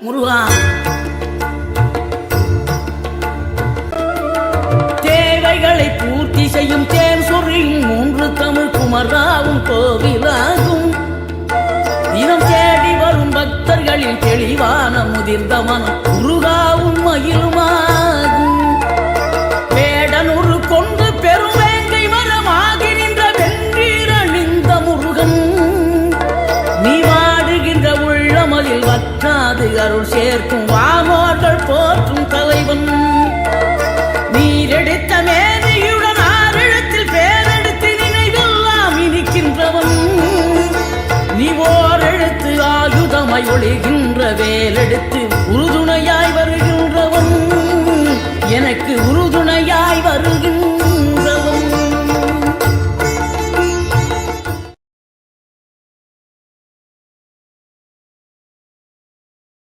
முருகா தேவைகளை பூர்த்தி செய்யும் தேன் சொறியும் 3 தமிழ் குமராவும் கோவிலாகும். தினம் தேடி வரும் பக்தர்களின் தெளிவான முதிர்ந்த மனம் முருகாவும் மயிலுமாகும். வேடனூறு கொண்டு பெருவேங்கை மரமாகி நின்ற வென்றீரணிந்த முருகன் நீ வாடுகின்ற உள்ளமதில் வற்றாது அருள் சேர்க்கும் வானோர்கள் போற்றும் தலைவன். நீரெடுத்த மேனியுடன் 6 எழுத்தில் பேரெடுத்து நினைவெல்லாம் இனிக்கின்றவன். நீ ஓரெழுத்து ஆயுதமாய் ஒளிகின்ற வேலெடுத்து